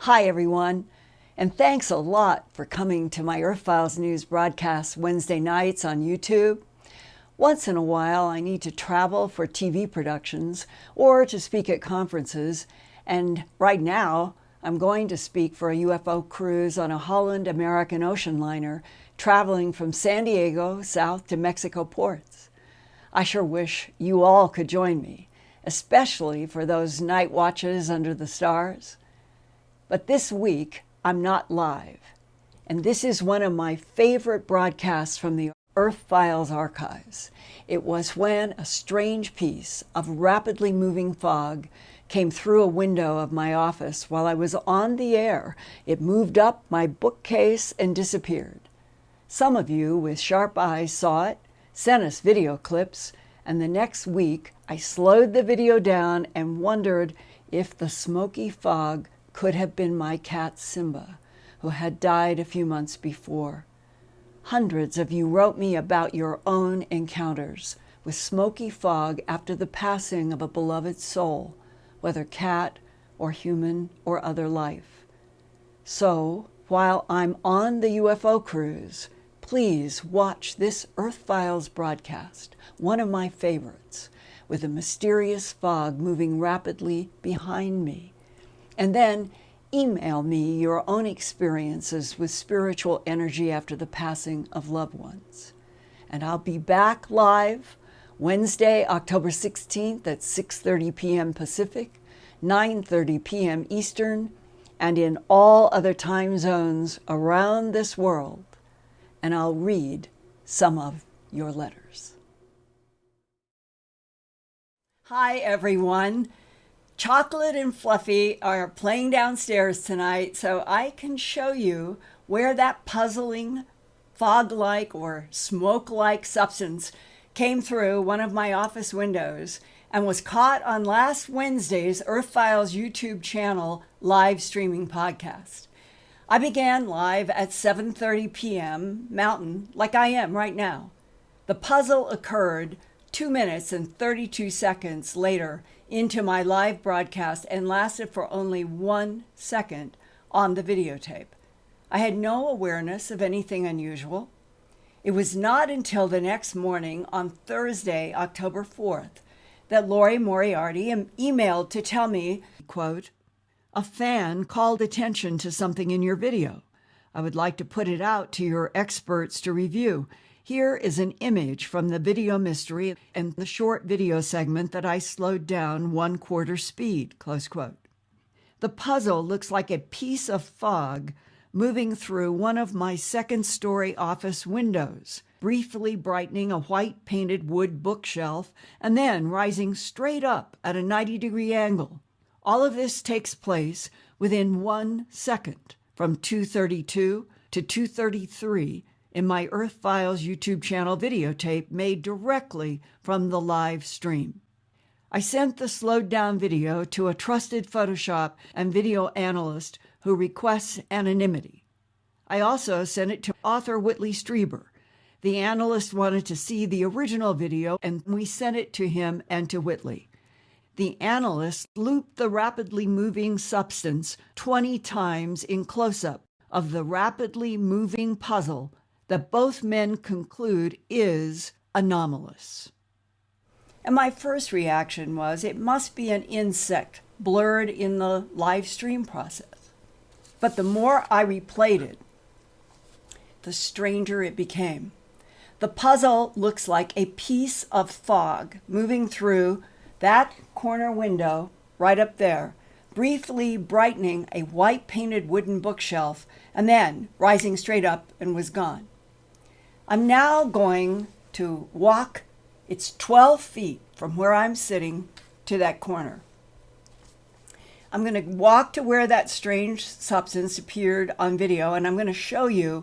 Hi, everyone, and thanks a lot for coming to my Earthfiles news broadcast Wednesday nights on YouTube. Once in a while, I need to travel for TV productions or to speak at conferences, and right now, I'm going to speak for a UFO cruise on a Holland American ocean liner traveling from San Diego south to Mexico ports. I sure wish you all could join me, especially for those night watches under the stars. But this week, I'm not live, and this is one of my favorite broadcasts from the Earthfiles archives. It was when a strange piece of rapidly moving fog came through a window of my office while I was on the air. It moved up my bookcase and disappeared. Some of you with sharp eyes saw it, sent us video clips, and the next week I slowed the video down and wondered if the smoky fog could have been my cat Simba, who had died a few months before. Hundreds of you wrote me about your own encounters with smoky fog after the passing of a beloved soul, whether cat or human or other life. So, while I'm on the UFO cruise, please watch this Earthfiles broadcast, one of my favorites, with a mysterious fog moving rapidly behind me. And then email me your own experiences with spiritual energy after the passing of loved ones. And I'll be back live Wednesday, October 16th at 6:30 p.m. Pacific, 9:30 p.m. Eastern, and in all other time zones around this world. And I'll read some of your letters. Hi, everyone. Chocolate and Fluffy are playing downstairs tonight, so I can show you where that puzzling fog-like or smoke-like substance came through one of my office windows and was caught on last Wednesday's Earthfiles YouTube channel live streaming podcast. I began live at 7:30 p.m. Mountain, like I am right now. The puzzle occurred 2 minutes and 32 seconds later into my live broadcast and lasted for only 1 second on the videotape. I had no awareness of anything unusual. It was not until the next morning on Thursday, October 4th, that Lori Moriarty emailed to tell me, quote, "A fan called attention to something in your video. I would like to put it out to your experts to review. Here is an image from the video mystery and the short video segment that I slowed down 1/4 speed," close quote. The puzzle looks like a piece of fog moving through one of my second-story office windows, briefly brightening a white-painted wood bookshelf and then rising straight up at a 90-degree angle. All of this takes place within 1 second, from 2:32 to 2:33, in my Earthfiles YouTube channel videotape made directly from the live stream. I sent the slowed down video to a trusted Photoshop and video analyst who requests anonymity. I also sent it to author Whitley Strieber. The analyst wanted to see the original video, and we sent it to him and to Whitley. The analyst looped the rapidly moving substance 20 times in close-up of the rapidly moving puzzle that both men conclude is anomalous. And my first reaction was it must be an insect blurred in the live stream process. But the more I replayed it, the stranger it became. The puzzle looks like a piece of fog moving through that corner window right up there, briefly brightening a white-painted wooden bookshelf and then rising straight up and was gone. I'm now going to walk, it's 12 feet from where I'm sitting to that corner. I'm going to walk to where that strange substance appeared on video, and I'm going to show you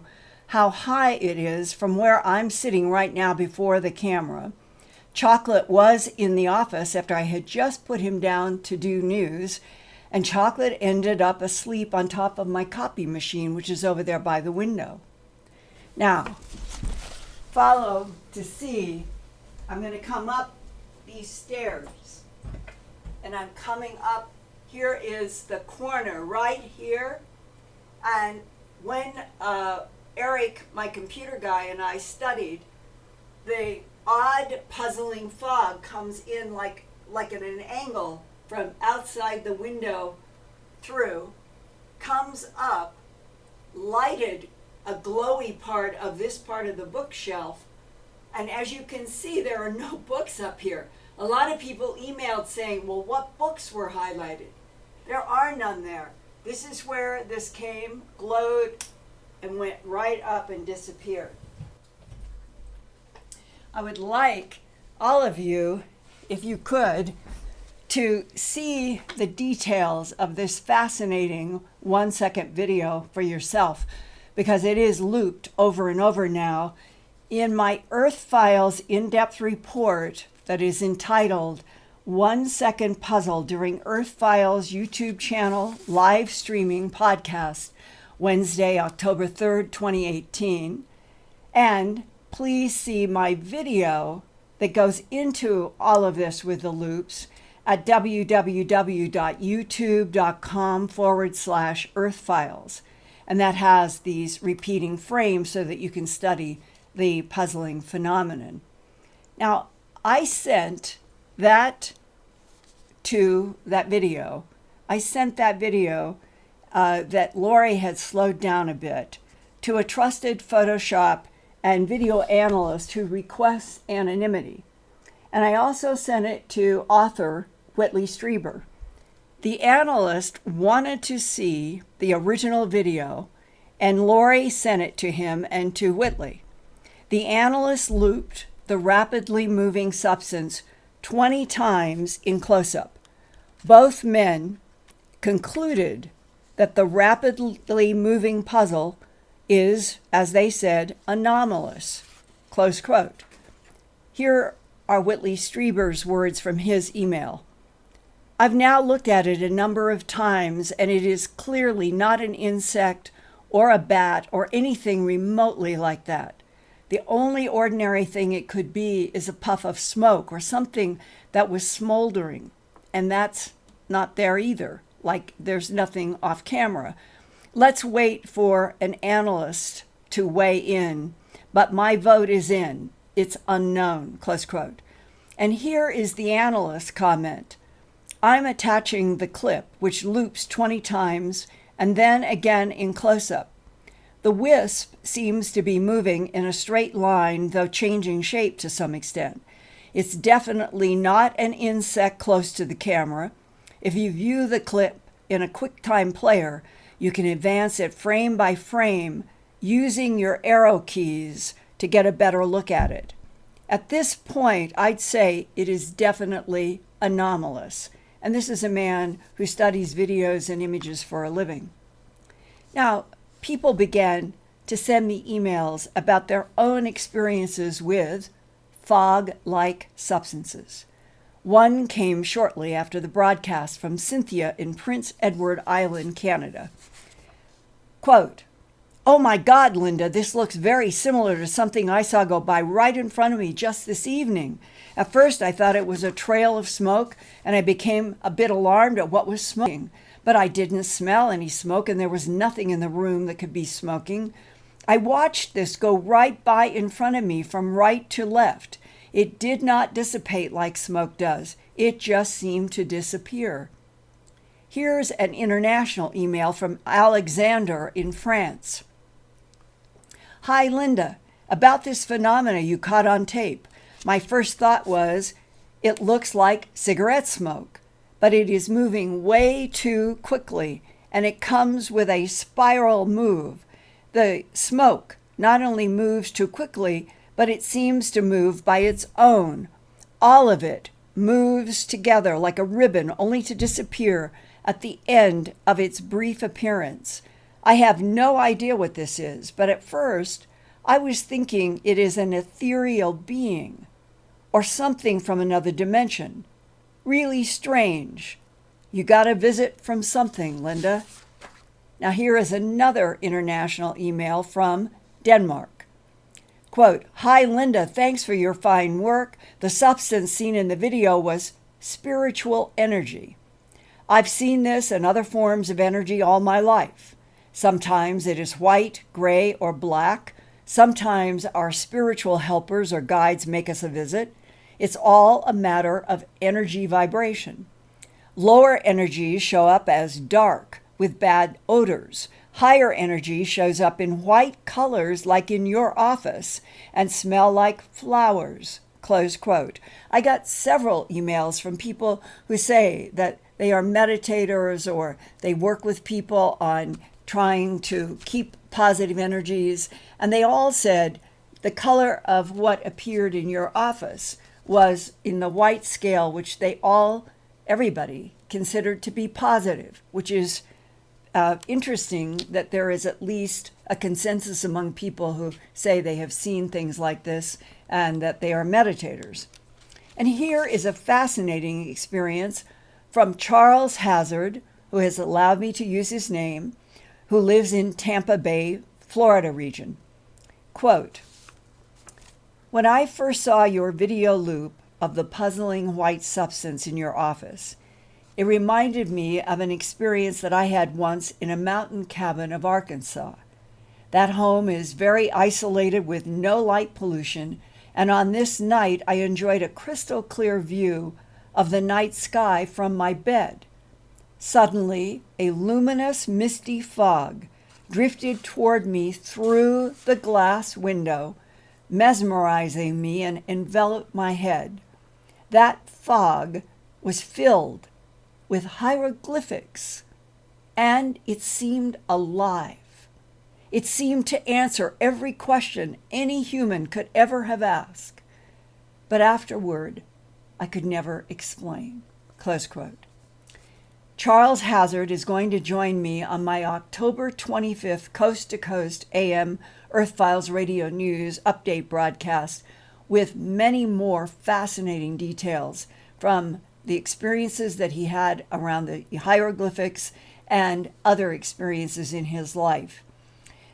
how high it is from where I'm sitting right now before the camera. Chocolate was in the office after I had just put him down to do news, and Chocolate ended up asleep on top of my copy machine, which is over there by the window. Now, follow to see, I'm going to come up these stairs, and I'm coming up here is the corner right here. And when Eric, my computer guy, and I studied, the odd puzzling fog comes in like at an angle from outside the window through, comes up, lighted a glowy part of this part of the bookshelf. And as you can see, there are no books up here. A lot of people emailed saying, well, what books were highlighted? There are none there. This is where this came, glowed, and went right up and disappeared. I would like all of you, if you could, to see the details of this fascinating 1-second video for yourself, because it is looped over and over now in my Earthfiles in-depth report that is entitled 1-Second Puzzle during Earthfiles YouTube channel live streaming podcast, Wednesday, October 3rd, 2018. And please see my video that goes into all of this with the loops at www.youtube.com/Earthfiles. And that has these repeating frames so that you can study the puzzling phenomenon. Now, I sent that video that Lori had slowed down a bit to a trusted Photoshop and video analyst who requests anonymity. And I also sent it to author Whitley Strieber. The analyst wanted to see the original video, and Lori sent it to him and to Whitley. The analyst looped the rapidly moving substance 20 times in close-up. Both men concluded that the rapidly moving puzzle is, as they said, anomalous, close quote. Here are Whitley Strieber's words from his email. I've now looked at it a number of times, and it is clearly not an insect or a bat or anything remotely like that. The only ordinary thing it could be is a puff of smoke or something that was smoldering, and that's not there either, like there's nothing off camera. Let's wait for an analyst to weigh in, but my vote is in. It's unknown, close quote. And here is the analyst's comment. I'm attaching the clip, which loops 20 times and then again in close-up. The wisp seems to be moving in a straight line, though changing shape to some extent. It's definitely not an insect close to the camera. If you view the clip in a QuickTime player, you can advance it frame by frame using your arrow keys to get a better look at it. At this point, I'd say it is definitely anomalous. And this is a man who studies videos and images for a living. Now, people began to send me emails about their own experiences with fog-like substances. One came shortly after the broadcast from Cynthia in Prince Edward Island, Canada. Quote, "Oh my God, Linda, this looks very similar to something I saw go by right in front of me just this evening. At first I thought it was a trail of smoke, and I became a bit alarmed at what was smoking. But I didn't smell any smoke, and there was nothing in the room that could be smoking. I watched this go right by in front of me from right to left. It did not dissipate like smoke does. It just seemed to disappear." Here's an international email from Alexander in France. "Hi, Linda. About this phenomena you caught on tape. My first thought was, it looks like cigarette smoke, but it is moving way too quickly, and it comes with a spiral move. The smoke not only moves too quickly, but it seems to move by its own. All of it moves together like a ribbon, only to disappear at the end of its brief appearance. I have no idea what this is, but at first I was thinking it is an ethereal being or something from another dimension. Really strange. You got a visit from something, Linda." Now here is another international email from Denmark. Quote, "Hi, Linda, thanks for your fine work. The substance seen in the video was spiritual energy. I've seen this and other forms of energy all my life. Sometimes it is white, gray, or black. Sometimes our spiritual helpers or guides make us a visit. It's all a matter of energy vibration. Lower energies show up as dark with bad odors. Higher energy shows up in white colors like in your office and smell like flowers. Close quote. I got several emails from people who say that they are meditators or they work with people on trying to keep positive energies, and they all said the color of what appeared in your office was in the white scale, which everybody considered to be positive, which is interesting that there is at least a consensus among people who say they have seen things like this and that they are meditators. And here is a fascinating experience from Charles Hazard, who has allowed me to use his name, who lives in Tampa Bay, Florida region. Quote, "When I first saw your video loop of the puzzling white substance in your office, it reminded me of an experience that I had once in a mountain cabin of Arkansas. That home is very isolated with no light pollution, and on this night I enjoyed a crystal clear view of the night sky from my bed. Suddenly, a luminous, misty fog drifted toward me through the glass window, mesmerizing me and enveloped my head. That fog was filled with hieroglyphics, and it seemed alive. It seemed to answer every question any human could ever have asked. But afterward, I could never explain." Close quote. Charles Hazard is going to join me on my October 25th Coast to Coast AM Earthfiles Radio News update broadcast with many more fascinating details from the experiences that he had around the hieroglyphics and other experiences in his life.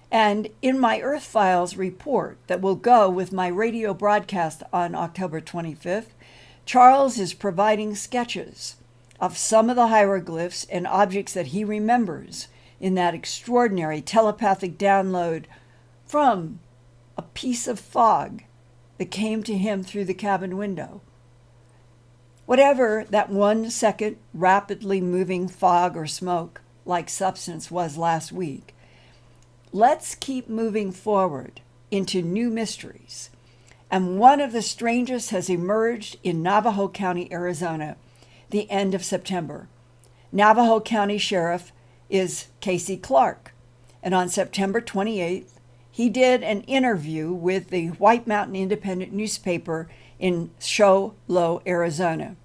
And in my Earthfiles report that will go with my radio broadcast on October 25th, Charles is providing sketches of some of the hieroglyphs and objects that he remembers in that extraordinary telepathic download from a piece of fog that came to him through the cabin window. Whatever that 1 second rapidly moving fog or smoke like substance was last week, let's keep moving forward into new mysteries. And one of the strangest has emerged in Navajo County, Arizona, the end of September. Navajo County Sheriff is Casey Clark, and on September 28th, he did an interview with the White Mountain Independent newspaper in Show Low, Arizona.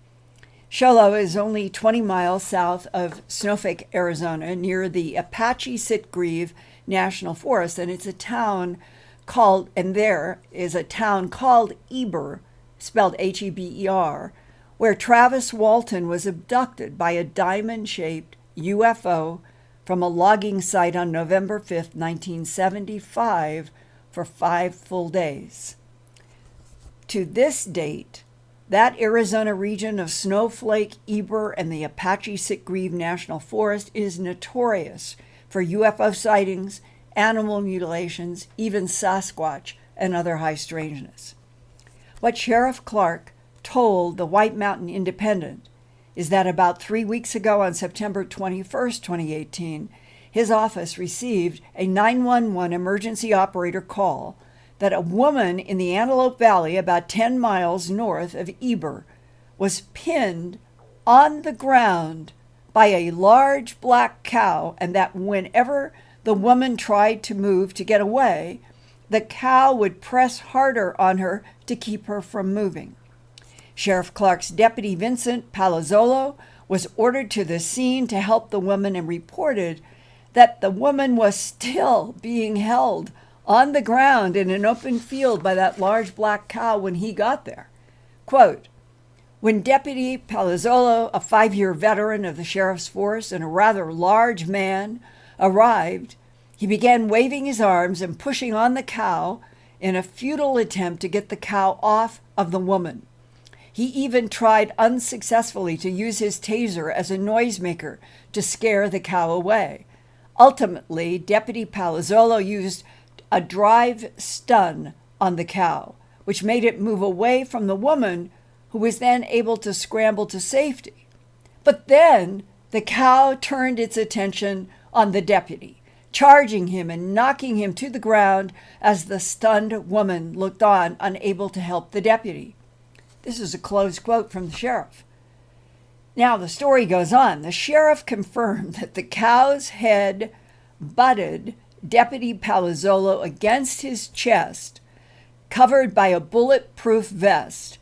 Show Low is only 20 miles south of Snowflake, Arizona, near the Apache Sitgreave National Forest, and it's a town called, and there is a town called Eber, spelled Heber, where Travis Walton was abducted by a diamond-shaped UFO from a logging site on November 5th, 1975, for 5 full days. To this date, that Arizona region of Snowflake, Eber, and the Apache Sitgreave National Forest is notorious for UFO sightings, animal mutilations, even Sasquatch and other high strangeness. What Sheriff Clark told the White Mountain Independent is that about 3 weeks ago on September 21st, 2018, his office received a 911 emergency operator call that a woman in the Antelope Valley, about 10 miles north of Eber, was pinned on the ground by a large black cow, and that whenever the woman tried to move to get away, the cow would press harder on her to keep her from moving. Sheriff Clark's deputy, Vincent Palazzolo, was ordered to the scene to help the woman and reported that the woman was still being held on the ground in an open field by that large black cow when he got there. Quote, "When Deputy Palazzolo, a 5-year veteran of the sheriff's force and a rather large man, arrived, he began waving his arms and pushing on the cow in a futile attempt to get the cow off of the woman. He even tried unsuccessfully to use his taser as a noisemaker to scare the cow away. Ultimately, Deputy Palazzolo used a drive stun on the cow, which made it move away from the woman, who was then able to scramble to safety. But then the cow turned its attention on the deputy, charging him and knocking him to the ground as the stunned woman looked on, unable to help the deputy. This is a close quote from the sheriff. Now, the story goes on. The sheriff confirmed that the cow's head butted Deputy Palazzolo against his chest, covered by a bulletproof vest,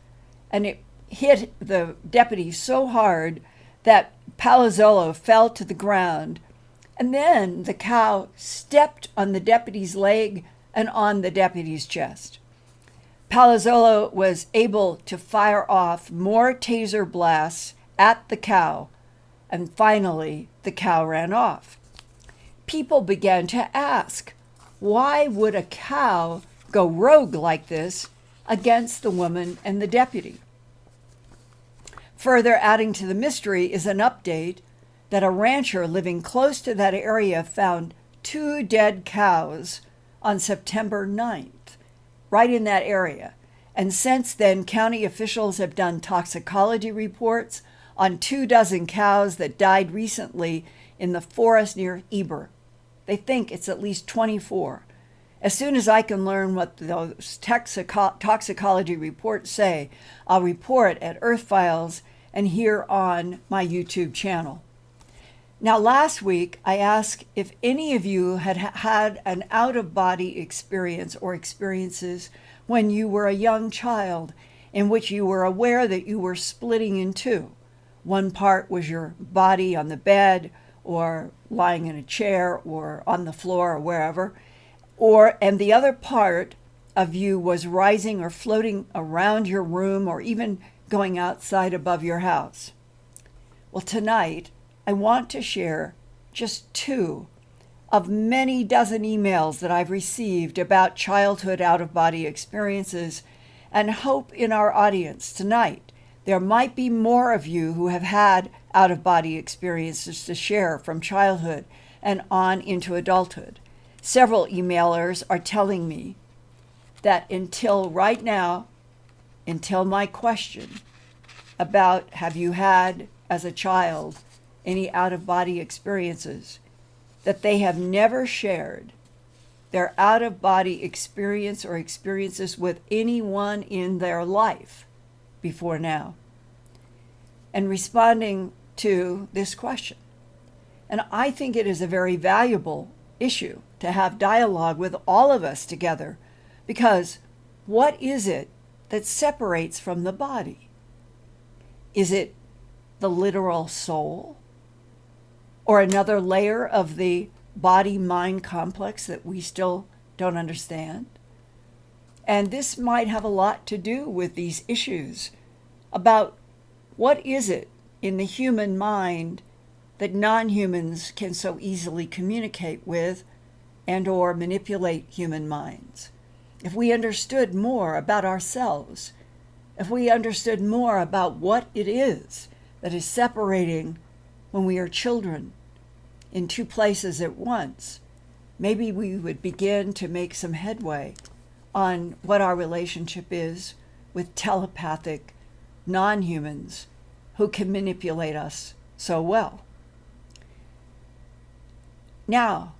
and it hit the deputy so hard that Palazzolo fell to the ground, and then the cow stepped on the deputy's leg and on the deputy's chest. Palazzolo was able to fire off more taser blasts at the cow, and finally the cow ran off. People began to ask, why would a cow go rogue like this against the woman and the deputy? Further adding to the mystery is an update that a rancher living close to that area found 2 dead cows on September 9th, right in that area. And since then, county officials have done toxicology reports on 24 cows that died recently in the forest near Eber. They think it's at least 24. As soon as I can learn what those toxicology reports say, I'll report at Earthfiles and here on my YouTube channel. Now, last week, I asked if any of you had had an out-of-body experience or experiences when you were a young child in which you were aware that you were splitting in two. One part was your body on the bed or lying in a chair or on the floor or wherever, and the other part of you was rising or floating around your room or even going outside above your house. Well, tonight, I want to share just 2 of many dozen emails that I've received about childhood out-of-body experiences, and hope in our audience tonight there might be more of you who have had out-of-body experiences to share from childhood and on into adulthood. Several emailers are telling me that until right now, until my question about have you had as a child any out-of-body experiences, that they have never shared their out-of-body experience or experiences with anyone in their life before now. And responding to this question. And I think it is a very valuable issue to have dialogue with all of us together, because what is it that separates from the body? Is it the literal soul? Or another layer of the body-mind complex that we still don't understand? And this might have a lot to do with these issues about what is it in the human mind that non-humans can so easily communicate with and or manipulate human minds. If we understood more about ourselves, if we understood more about what it is that is separating when we are children in 2 places at once, maybe we would begin to make some headway on what our relationship is with telepathic non-humans who can manipulate us so well. Now,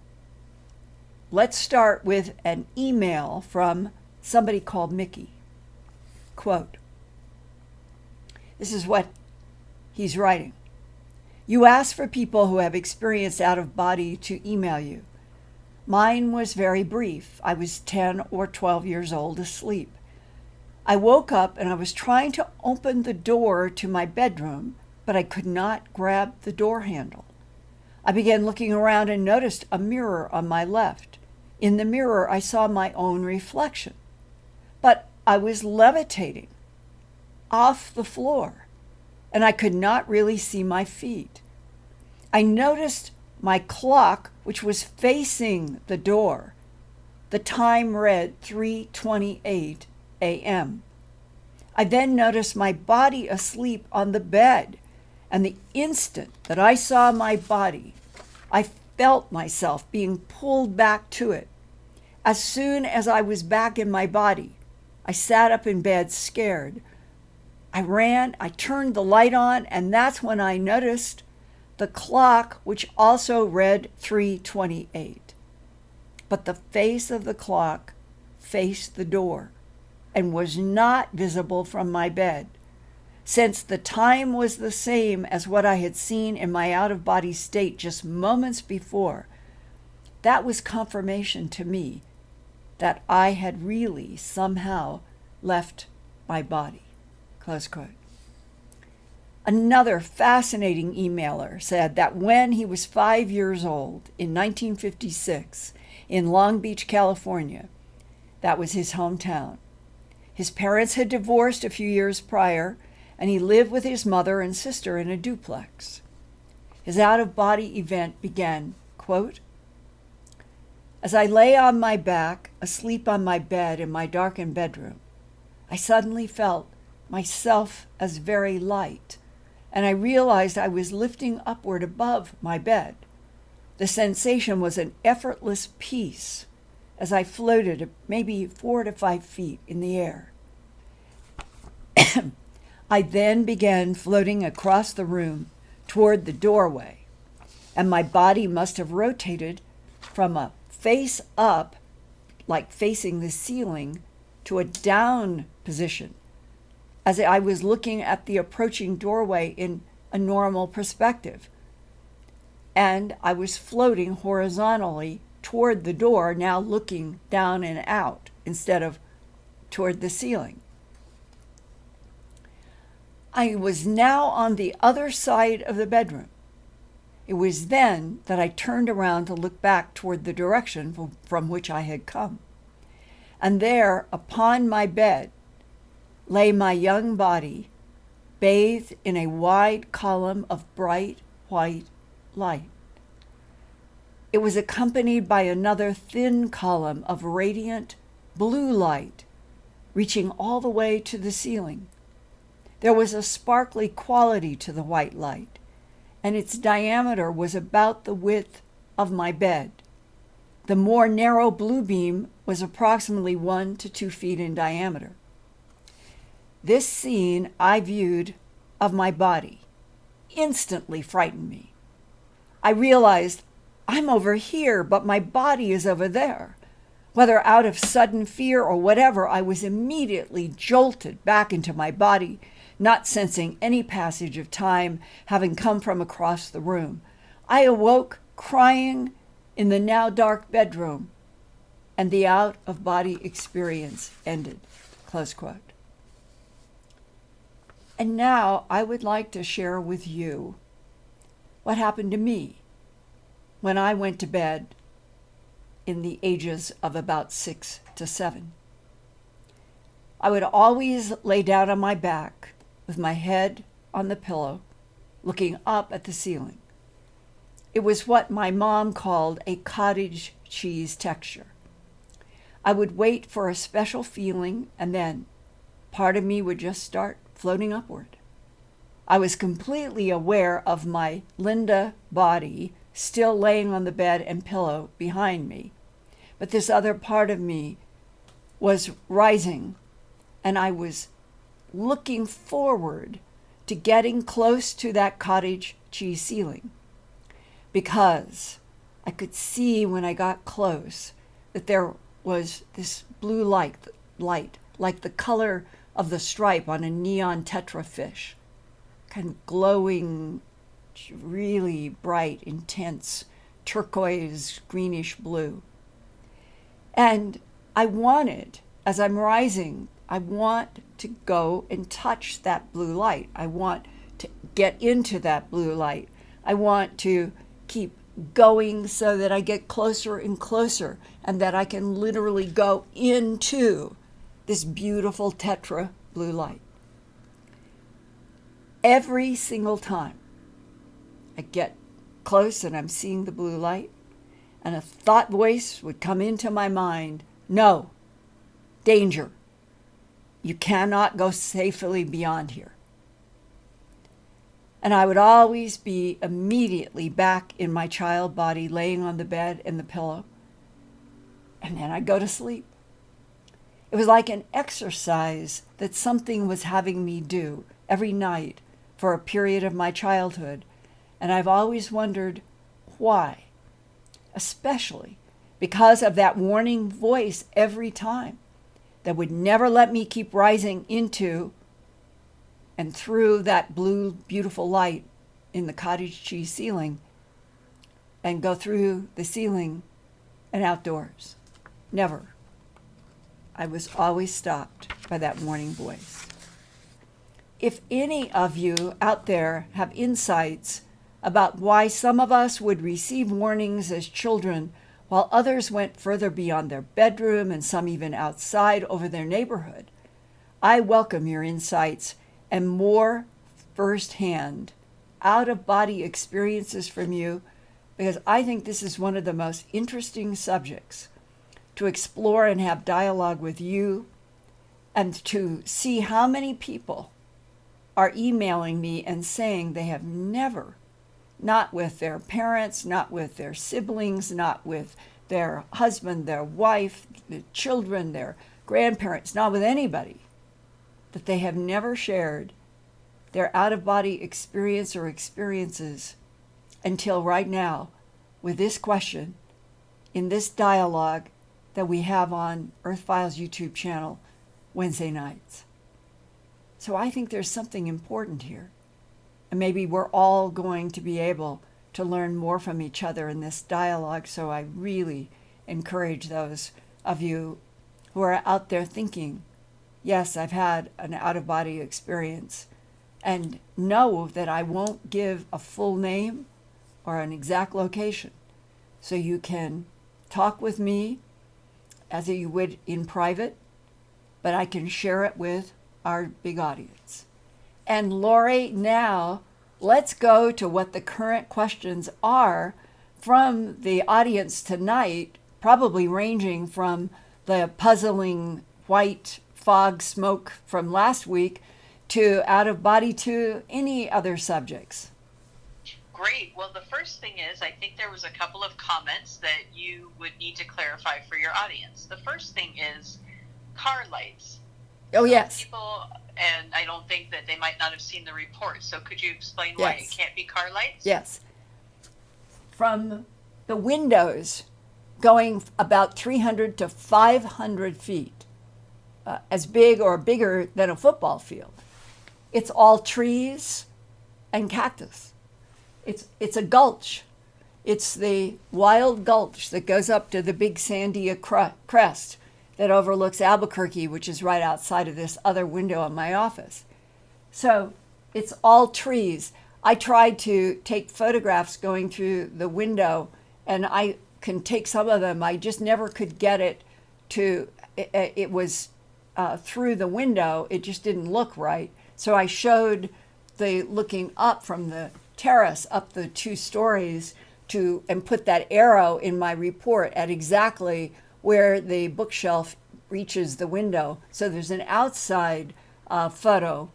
let's start with an email from somebody called Mickey. Quote, this is what he's writing. You asked for people who have experienced out-of-body to email you. Mine was very brief. I was 10 or 12 years old, asleep. I woke up and I was trying to open the door to my bedroom, but I could not grab the door handle. I began looking around and noticed a mirror on my left. In the mirror, I saw my own reflection, but I was levitating off the floor, and I could not really see my feet. I noticed my clock, which was facing the door. The time read 3:28 a.m. I then noticed my body asleep on the bed, and the instant that I saw my body, I felt myself being pulled back to it. As soon as I was back in my body, I sat up in bed scared. I ran, I turned the light on, and that's when I noticed the clock, which also read 3:28. But the face of the clock faced the door and was not visible from my bed. Since the time was the same as what I had seen in my out-of-body state just moments before, that was confirmation to me that I had really somehow left my body. Close quote. Another fascinating emailer said that when he was 5 years old in 1956 in Long Beach, California, that was his hometown, his parents had divorced a few years prior, and he lived with his mother and sister in a duplex. His out-of-body event began, quote, "As I lay on my back, asleep on my bed in my darkened bedroom, I suddenly felt myself as very light, and I realized I was lifting upward above my bed. The sensation was an effortless peace as I floated maybe 4 to 5 feet in the air. I then began floating across the room toward the doorway, and my body must have rotated from a face up, like facing the ceiling, to a down position, as I was looking at the approaching doorway in a normal perspective. And I was floating horizontally toward the door, now looking down and out instead of toward the ceiling. I was now on the other side of the bedroom. It was then that I turned around to look back toward the direction from which I had come. And there, upon my bed, lay my young body, bathed in a wide column of bright white light. It was accompanied by another thin column of radiant blue light, reaching all the way to the ceiling. There was a sparkly quality to the white light, and its diameter was about the width of my bed. The more narrow blue beam was approximately 1 to 2 feet in diameter. This scene I viewed of my body instantly frightened me. I realized I'm over here, but my body is over there. Whether out of sudden fear or whatever, I was immediately jolted back into my body, not sensing any passage of time having come from across the room. I awoke crying in the now dark bedroom, and the out-of-body experience ended. Close quote. And now I would like to share with you what happened to me when I went to bed in the ages of about 6 to 7. I would always lay down on my back with my head on the pillow, looking up at the ceiling. It was what my mom called a cottage cheese texture. I would wait for a special feeling, and then part of me would just start floating upward. I was completely aware of my Linda body still laying on the bed and pillow behind me, but this other part of me was rising, and I was looking forward to getting close to that cottage cheese ceiling, because I could see when I got close that there was this blue light like the color of the stripe on a neon tetra fish, kind of glowing, really bright, intense, turquoise, greenish blue. And I wanted, as I'm rising, I want to go and touch that blue light. I want to get into that blue light. I want to keep going so that I get closer and closer, and that I can literally go into this beautiful tetra blue light. Every single time I get close and I'm seeing the blue light, and a thought voice would come into my mind, no, danger. You cannot go safely beyond here. And I would always be immediately back in my child body, laying on the bed in the pillow. And then I'd go to sleep. It was like an exercise that something was having me do every night for a period of my childhood. And I've always wondered why, especially because of that warning voice every time that would never let me keep rising into and through that blue, beautiful light in the cottage cheese ceiling and go through the ceiling and outdoors. Never. I was always stopped by that warning voice. If any of you out there have insights about why some of us would receive warnings as children while others went further beyond their bedroom and some even outside over their neighborhood, I welcome your insights and more firsthand, out-of-body experiences from you, because I think this is one of the most interesting subjects to explore and have dialogue with you, and to see how many people are emailing me and saying they have never, not with their parents, not with their siblings, not with their husband, their wife, the children, their grandparents, not with anybody, that they have never shared their out-of-body experience or experiences until right now with this question in this dialogue that we have on Earthfiles YouTube channel Wednesday nights. So I think there's something important here. And maybe we're all going to be able to learn more from each other in this dialogue. So I really encourage those of you who are out there thinking, yes, I've had an out-of-body experience, and know that I won't give a full name or an exact location. So you can talk with me as you would in private, but I can share it with our big audience. And Lori, now let's go to what the current questions are from the audience tonight, probably ranging from the puzzling white fog smoke from last week to out of body to any other subjects. Great. Well, the first thing is, I think there was a couple of comments that you would need to clarify for your audience. The first thing is car lights. Oh, yes. People, and I don't think that they might not have seen the report. So could you explain why it can't be car lights? Yes. From the windows going about 300 to 500 feet, as big or bigger than a football field. It's all trees and cactus. It's a gulch. It's the wild gulch that goes up to the big Sandia crest that overlooks Albuquerque, which is right outside of this other window in my office. So it's all trees. I tried to take photographs going through the window, and I can take some of them. I just never could get it to, it was through the window. It just didn't look right. So I showed the looking up from the terrace up the 2 stories and put that arrow in my report at exactly where the bookshelf reaches the window. So there's an outside photo,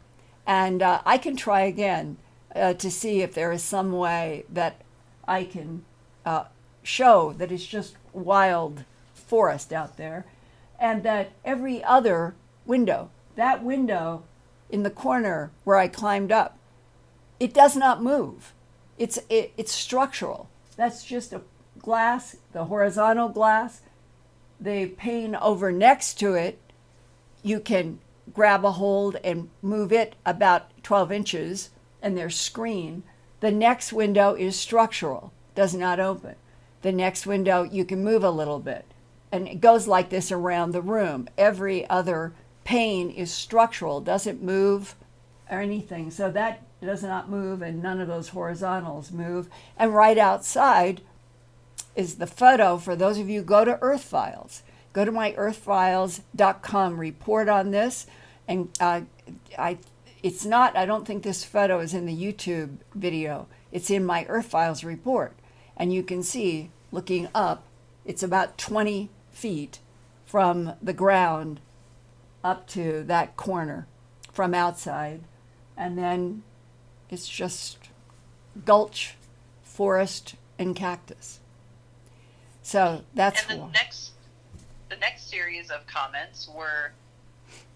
and I can try again to see if there is some way that I can show that it's just wild forest out there, and that every other window, that window in the corner where I climbed up, it does not move. It's structural. That's just a glass, the horizontal glass. The pane over next to it, you can grab a hold and move it about 12 inches, and there's screen. The next window is structural, does not open. The next window, you can move a little bit. And it goes like this around the room. Every other pane is structural, doesn't move or anything. So that does not move, and none of those horizontals move. And right outside is the photo. For those of you who go to Earthfiles, go to my earthfiles.com report on this. And I don't think this photo is in the YouTube video. It's in my Earthfiles report. And you can see, looking up, it's about 20 feet from the ground up to that corner from outside. And then it's just gulch, forest, and cactus. So that's and the next series of comments were,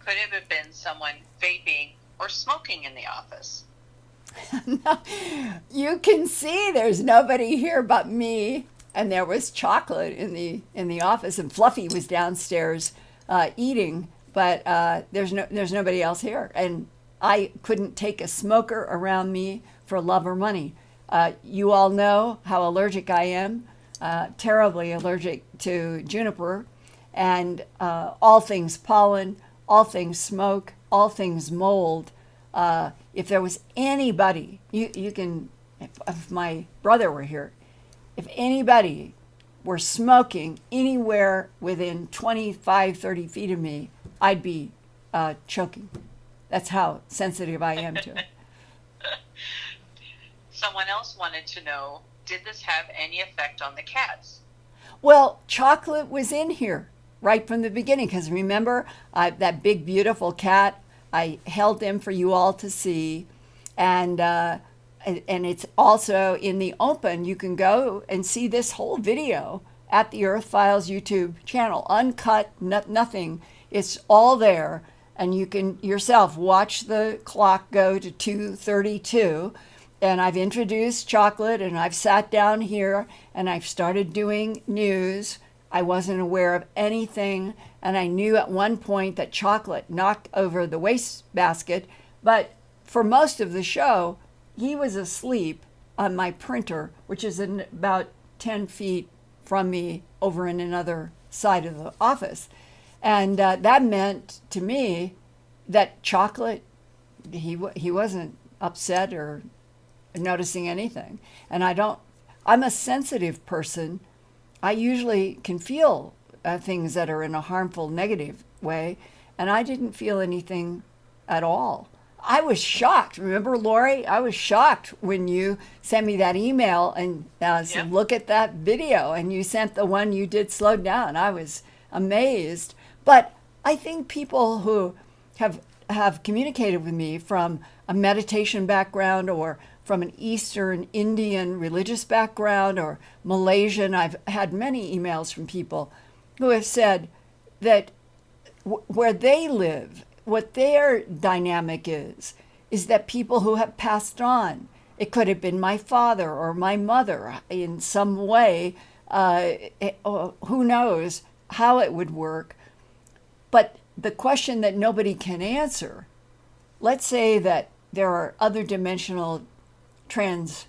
could it have been someone vaping or smoking in the office? No, you can see there's nobody here but me, and there was chocolate in the office, and Fluffy was downstairs eating, but there's nobody else here, and I couldn't take a smoker around me for love or money. You all know how allergic I am, terribly allergic to juniper, and all things pollen, all things smoke, all things mold. If there was anybody, you can, if my brother were here, if anybody were smoking anywhere within 25, 30 feet of me, I'd be choking. That's how sensitive I am to it. Someone else wanted to know, did this have any effect on the cats? Well, Chocolate was in here right from the beginning, because remember that big, beautiful cat, I held him for you all to see, and it's also in the open. You can go and see this whole video at the Earthfiles YouTube channel, uncut, nothing. It's all there, and you can yourself watch the clock go to 2:32. And I've introduced Chocolate, and I've sat down here, and I've started doing news. I wasn't aware of anything, and I knew at one point that Chocolate knocked over the wastebasket, but for most of the show, he was asleep on my printer, which is about 10 feet from me over in another side of the office. And that meant to me that Chocolate, he wasn't upset or noticing anything. And I'm a sensitive person. I usually can feel things that are in a harmful, negative way, and I didn't feel anything at all. I was shocked. Remember, Lori? I was shocked when you sent me that email and said, look at that video, and you sent the one you did slow down. I was amazed. But I think people who have communicated with me from a meditation background or from an Eastern Indian religious background or Malaysian, I've had many emails from people who have said that where they live, what their dynamic is that people who have passed on, it could have been my father or my mother in some way, who knows how it would work. But the question that nobody can answer, let's say that there are other dimensional transports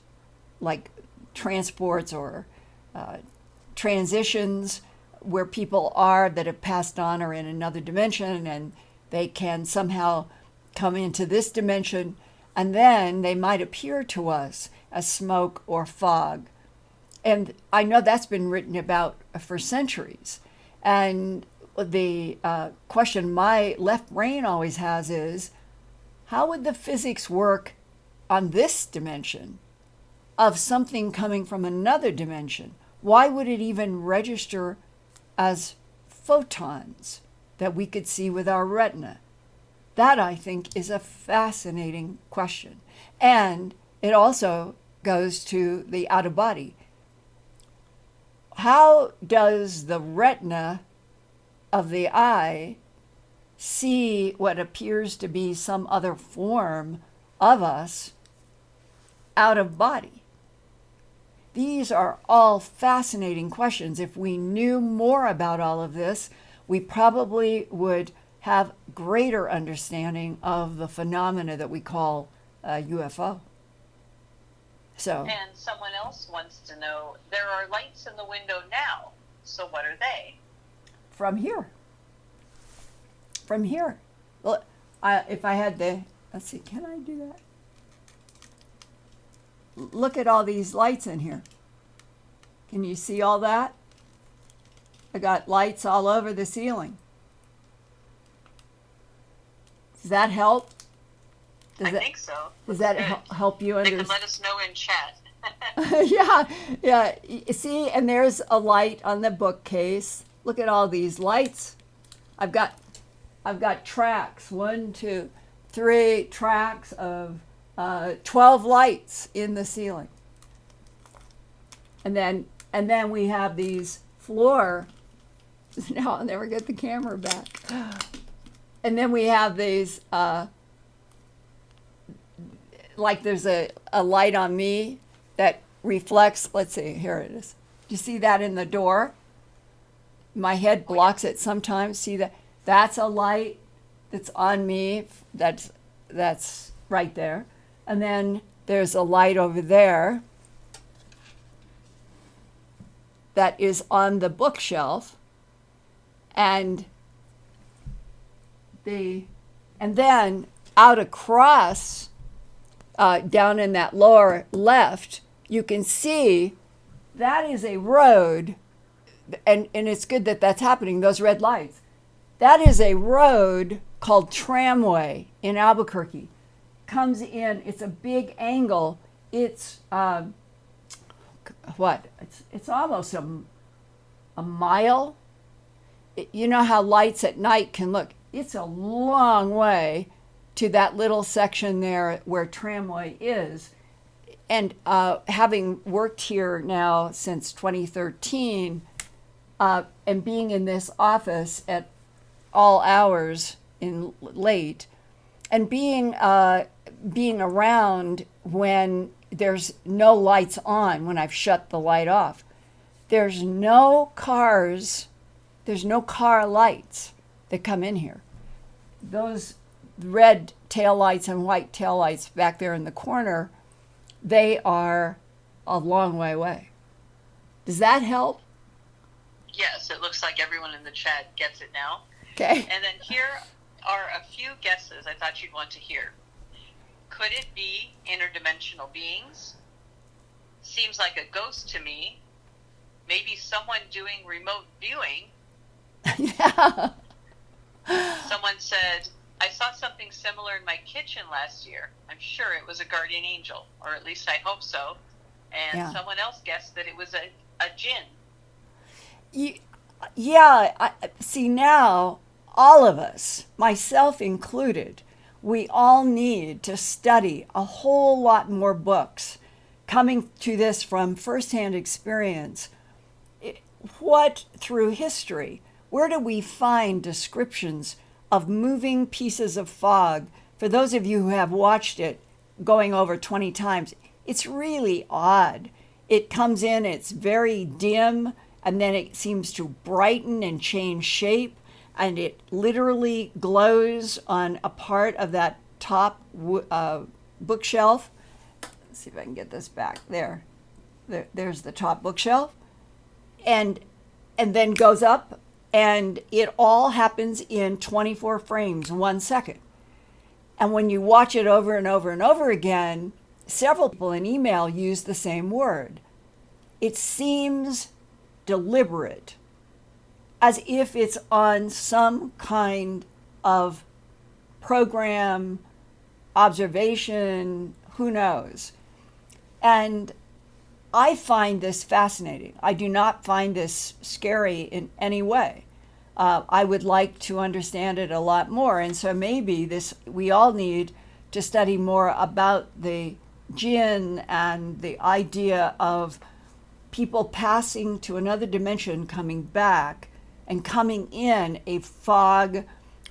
or transitions where people are that have passed on or in another dimension, and they can somehow come into this dimension, and then they might appear to us as smoke or fog. And I know that's been written about for centuries. And the question my left brain always has is, how would the physics work on this dimension of something coming from another dimension? Why would it even register as photons that we could see with our retina? That, I think, is a fascinating question. And it also goes to the out-of-body. How does the retina of the eye see what appears to be some other form of us out of body? These are all fascinating questions. If we knew more about all of this, we probably would have greater understanding of the phenomena that we call UFO. So, and someone else wants to know, there are lights in the window now, so what are they? From here. Well, if I had the, let's see, can I do that? Look at all these lights in here. Can you see all that? I got lights all over the ceiling. Does that help? I think so. Does that help you understand? They can let us know in chat. Yeah. See, and there's a light on the bookcase. Look at all these lights. I've got I've got tracks, 1, 2, 3 tracks of 12 lights in the ceiling. And then we have these floor. Now I'll never get the camera back. And then we have these, like there's a light on me that reflects. Let's see, here it is. Do you see that in the door? My head blocks it sometimes. See that? That's a light that's on me. That's right there. And then there's a light over there that is on the bookshelf. And then out across, down in that lower left, you can see that is a road, and it's good that that's happening, those red lights. That is a road called Tramway in Albuquerque. Comes in, it's a big angle. It's, It's almost a mile. You know how lights at night can look. It's a long way to that little section there where Tramway is. And having worked here now since 2013, and being in this office at all hours in late, and being around when there's no lights on, when I've shut the light off, there's no car lights that come in here. Those red taillights and white taillights back there in the corner, they are a long way away. Does that help? Yes, it looks like everyone in the chat gets it now. Okay. And then here are a few guesses I thought you'd want to hear. Could it be interdimensional beings? Seems like a ghost to me. Maybe someone doing remote viewing. Yeah. Someone said, I saw something similar in my kitchen last year. I'm sure it was a guardian angel, or at least I hope so. And someone else guessed that it was a jinn. Yeah, see now, all of us, myself included, we all need to study a whole lot more books coming to this from firsthand experience. What through history, where do we find descriptions of moving pieces of fog? For those of you who have watched it going over 20 times, it's really odd. It comes in, it's very dim, and then it seems to brighten and change shape, and it literally glows on a part of that top bookshelf. Let's see if I can get this back. There's the top bookshelf, and then goes up, and it all happens in 24 frames, 1 second. And when you watch it over and over and over again, several people in email use the same word. It seems deliberate, as if it's on some kind of program, observation, who knows. And I find this fascinating. I do not find this scary in any way. I would like to understand it a lot more. And so maybe we all need to study more about the jinn and the idea of people passing to another dimension, coming back, and coming in a fog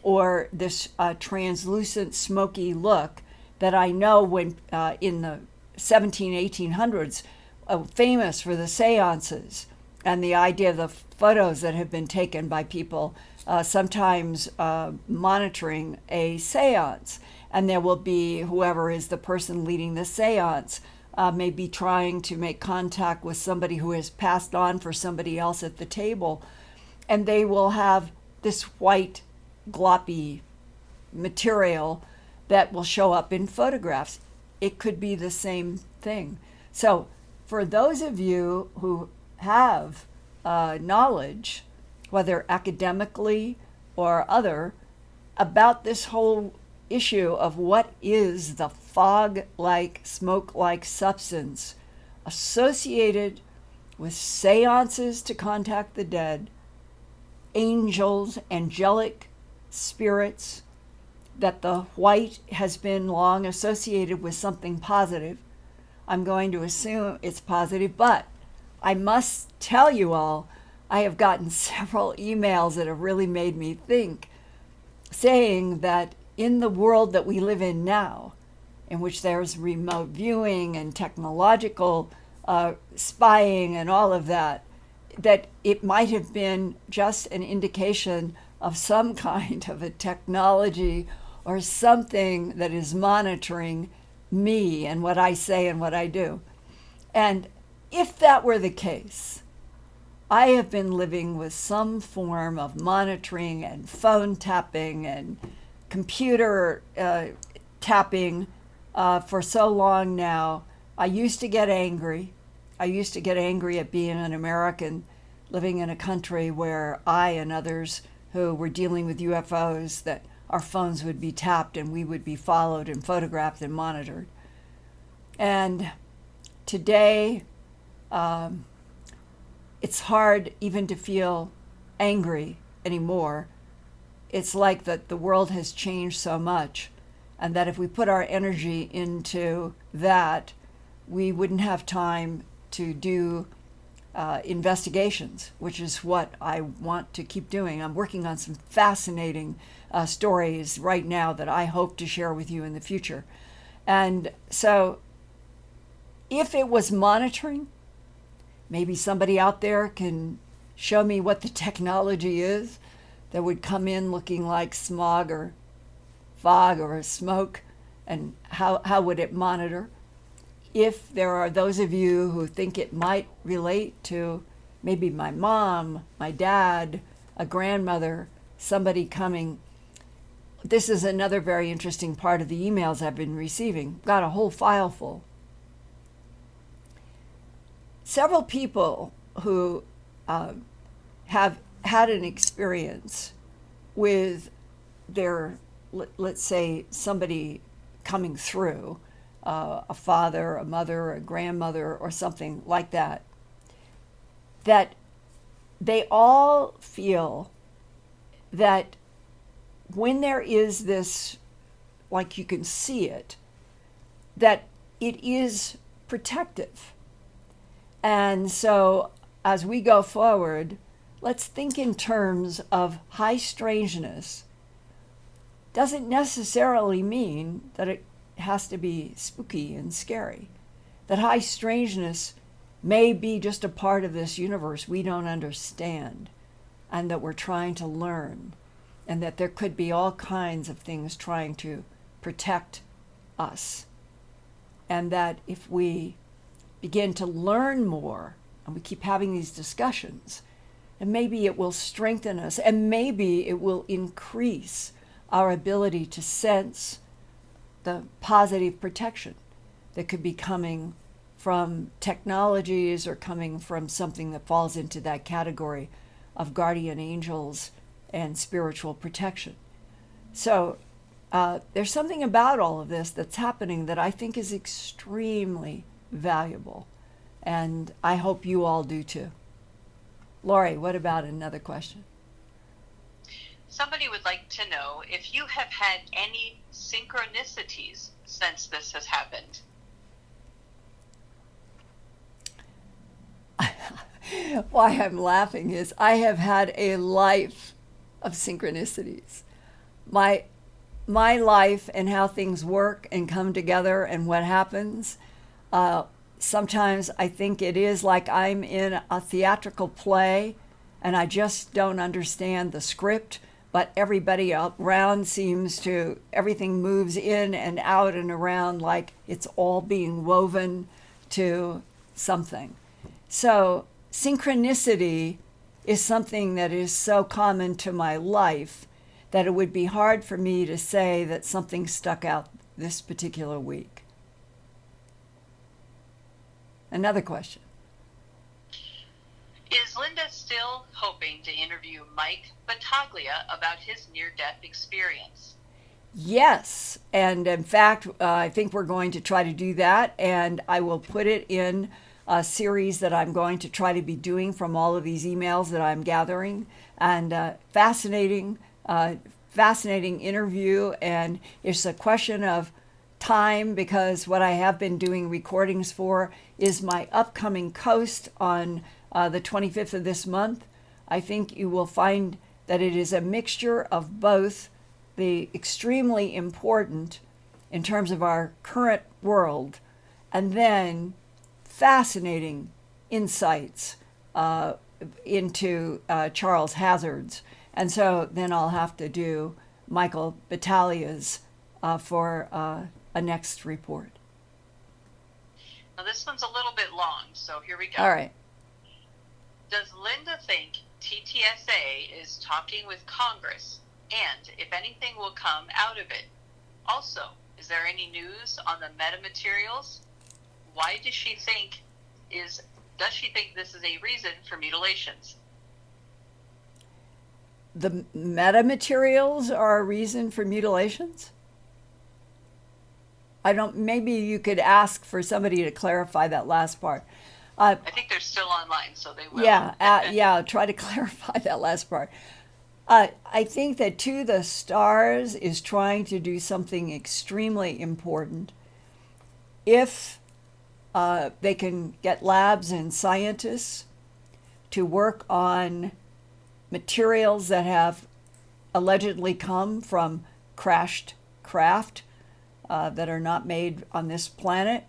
or this translucent, smoky look that I know when in the 1800s, famous for the seances and the idea of the photos that have been taken by people sometimes monitoring a seance. And there will be whoever is the person leading the seance may be trying to make contact with somebody who has passed on for somebody else at the table. And they will have this white, gloppy material that will show up in photographs. It could be the same thing. So for those of you who have knowledge, whether academically or other, about this whole issue of what is the fog-like, smoke-like substance associated with seances to contact the dead, angels, angelic spirits, that the white has been long associated with something positive. I'm going to assume it's positive, but I must tell you all, I have gotten several emails that have really made me think, saying that in the world that we live in now, in which there's remote viewing and technological spying and all of that, that it might have been just an indication of some kind of a technology or something that is monitoring me and what I say and what I do. And if that were the case, I have been living with some form of monitoring and phone tapping and computer tapping for so long now. I used to get angry. I used to get angry at being an American living in a country where I and others who were dealing with UFOs, that our phones would be tapped and we would be followed and photographed and monitored. And today, it's hard even to feel angry anymore. It's like that the world has changed so much, and that if we put our energy into that, we wouldn't have time to do investigations, which is what I want to keep doing. I'm working on some fascinating stories right now that I hope to share with you in the future. And so if it was monitoring, maybe somebody out there can show me what the technology is that would come in looking like smog or fog or smoke, and how would it monitor? If there are those of you who think it might relate to maybe my mom, my dad, a grandmother, somebody coming. This is another very interesting part of the emails I've been receiving. Got a whole file full. Several people who have had an experience with their, let's say, somebody coming through, a father, a mother, a grandmother, or something like that, that they all feel that when there is this, like you can see it, that it is protective. And so as we go forward, let's think in terms of high strangeness. Doesn't necessarily mean that it has to be spooky and scary. That high strangeness may be just a part of this universe we don't understand, and that we're trying to learn, and that there could be all kinds of things trying to protect us. And that if we begin to learn more, and we keep having these discussions, and maybe it will strengthen us, and maybe it will increase our ability to sense the positive protection that could be coming from technologies or coming from something that falls into that category of guardian angels and spiritual protection. So there's something about all of this that's happening that I think is extremely valuable, and I hope you all do too. Lori, what about another question? Somebody would like to know if you have had any synchronicities since this has happened. Why I'm laughing is I have had a life of synchronicities. My life and how things work and come together and what happens. Sometimes I think it is like I'm in a theatrical play and I just don't understand the script, but everybody around seems to, everything moves in and out and around like it's all being woven to something. So synchronicity is something that is so common to my life that it would be hard for me to say that something stuck out this particular week. Another question. Is Linda still hoping to interview Mike Battaglia about his near-death experience? Yes, and in fact, I think we're going to try to do that, and I will put it in a series that I'm going to try to be doing from all of these emails that I'm gathering, and fascinating fascinating interview, and it's a question of time because what I have been doing recordings for is my upcoming coast on the 25th of this month. I think you will find that it is a mixture of both the extremely important in terms of our current world and then fascinating insights into Charles Hazard's. And so then I'll have to do Michael Battaglia's for a next report. Now this one's a little bit long, so here we go. All right. Does Linda think TTSA is talking with Congress, and if anything will come out of it? Also, is there any news on the metamaterials? Why does she think this is a reason for mutilations? The metamaterials are a reason for mutilations? Maybe you could ask for somebody to clarify that last part. I think they're still online, so they will. Yeah, try to clarify that last part. I think that To the Stars is trying to do something extremely important. If they can get labs and scientists to work on materials that have allegedly come from crashed craft that are not made on this planet,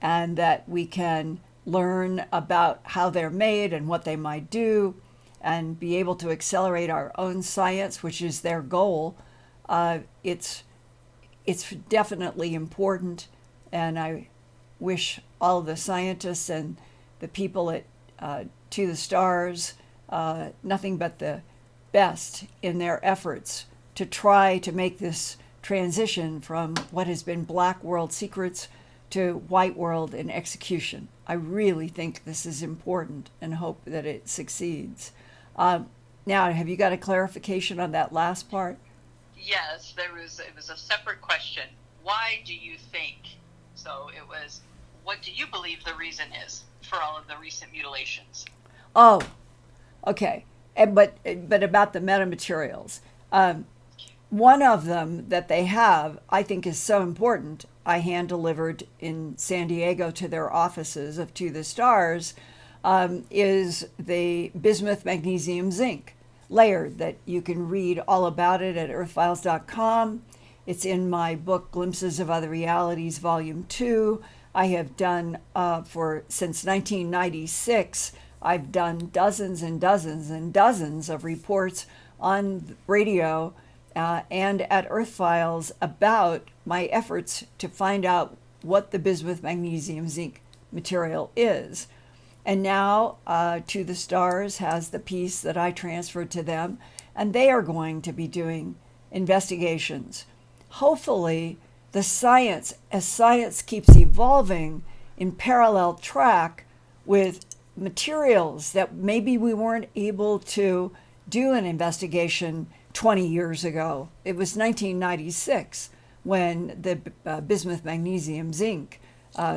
and that we can learn about how they're made and what they might do and be able to accelerate our own science, which is their goal. It's definitely important, and I wish all the scientists and the people at To the Stars nothing but the best in their efforts to try to make this transition from what has been black world secrets to white world and execution. I really think this is important and hope that it succeeds. Now, have you got a clarification on that last part? Yes, it was a separate question. Why do you think? So it was, what do you believe the reason is for all of the recent mutilations? Oh, okay. But about the metamaterials. One of them that they have, I think, is so important. I hand delivered in San Diego to their offices of To the Stars, is the bismuth, magnesium, zinc layered, that you can read all about it at earthfiles.com. It's in my book, Glimpses of Other Realities, Volume 2. I have done, since 1996, I've done dozens and dozens and dozens of reports on radio and at Earthfiles about my efforts to find out what the bismuth, magnesium, zinc material is. And now To the Stars has the piece that I transferred to them, and they are going to be doing investigations. Hopefully, the science, as science keeps evolving in parallel track with materials that maybe we weren't able to do an investigation 20 years ago. It was 1996 when the bismuth, magnesium, zinc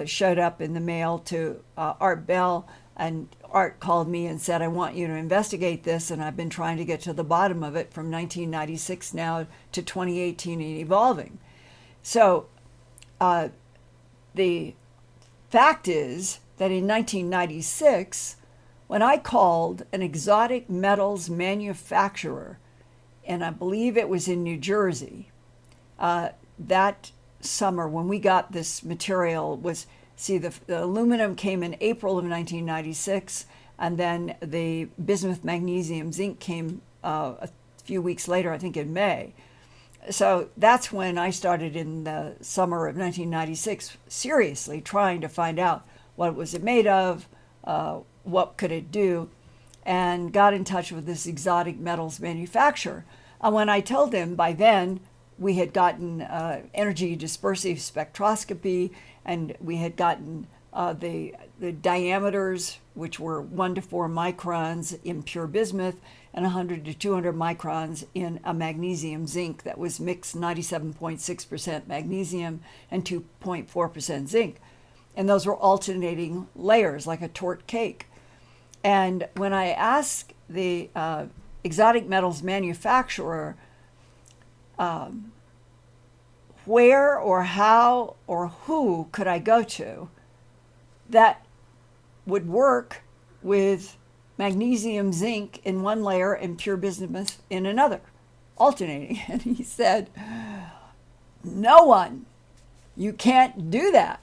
showed up in the mail to Art Bell, and Art called me and said, I want you to investigate this, and I've been trying to get to the bottom of it from 1996 now to 2018 and evolving. So the fact is that in 1996, when I called an exotic metals manufacturer, and I believe it was in New Jersey, that summer when we got this material was, the aluminum came in April of 1996, and then the bismuth, magnesium, zinc came a few weeks later, I think in May. So that's when I started in the summer of 1996, seriously trying to find out what was it made of, what could it do, and got in touch with this exotic metals manufacturer. And when I told him, by then we had gotten energy dispersive spectroscopy, and we had gotten the diameters, which were 1 to 4 microns in pure bismuth and 100 to 200 microns in a magnesium zinc that was mixed 97.6% magnesium and 2.4% zinc. And those were alternating layers like a torte cake. And when I asked the exotic metals manufacturer where or how or who could I go to that would work with magnesium zinc in one layer and pure bismuth in another, alternating? And he said, no one. You can't do that.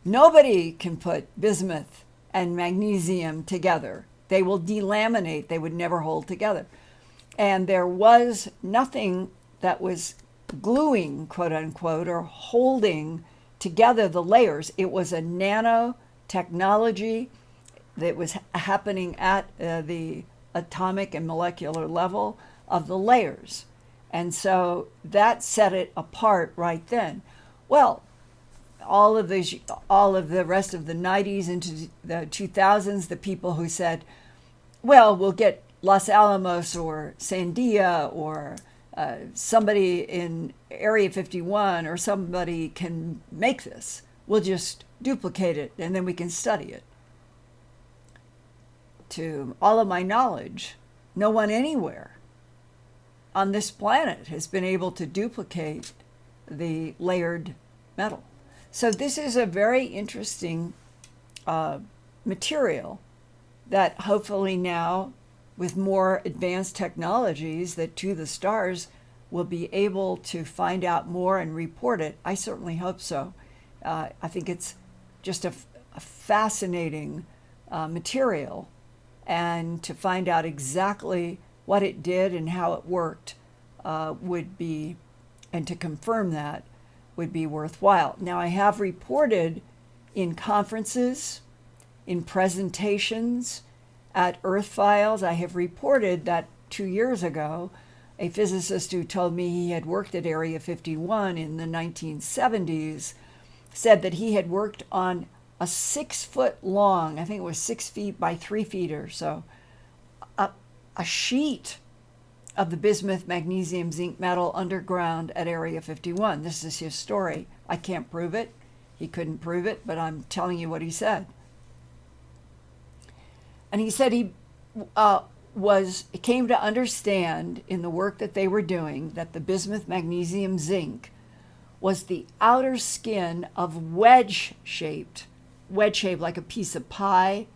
Nobody can put bismuth and magnesium together. They will delaminate. They would never hold together. And there was nothing that was gluing, quote unquote, or holding together the layers. It was a nanotechnology that was happening at the atomic and molecular level of the layers. And so that set it apart right then. Well, all of the rest of the 90s into the 2000s, the people who said, well, we'll get Los Alamos or Sandia or somebody in Area 51 or somebody can make this. We'll just duplicate it and then we can study it. To all of my knowledge, no one anywhere on this planet has been able to duplicate the layered metal. So this is a very interesting material that hopefully now, with more advanced technologies, that To the Stars will be able to find out more and report it. I certainly hope so. I think it's just a fascinating material, and to find out exactly what it did and how it worked would be, and to confirm that would be worthwhile. Now, I have reported in conferences, in presentations, at Earthfiles, I have reported that 2 years ago, a physicist who told me he had worked at Area 51 in the 1970s said that he had worked on a 6 foot long, I think it was 6 feet by 3 feet or so, a sheet of the bismuth, magnesium, zinc metal underground at Area 51. This is his story. I can't prove it. He couldn't prove it, but I'm telling you what he said. And he said he came to understand in the work that they were doing that the bismuth, magnesium, zinc was the outer skin of wedge-shaped like a piece of pie,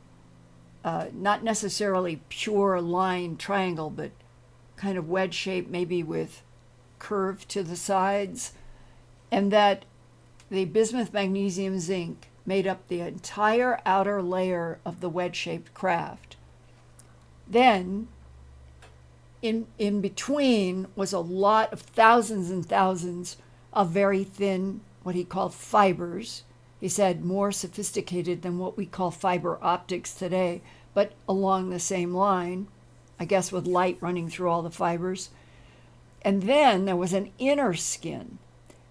not necessarily pure line triangle, but kind of wedge-shaped, maybe with curve to the sides, and that the bismuth, magnesium, zinc made up the entire outer layer of the wedge-shaped craft. Then, in between was a lot of thousands and thousands of very thin, what he called fibers. He said more sophisticated than what we call fiber optics today, but along the same line, I guess with light running through all the fibers. And then there was an inner skin.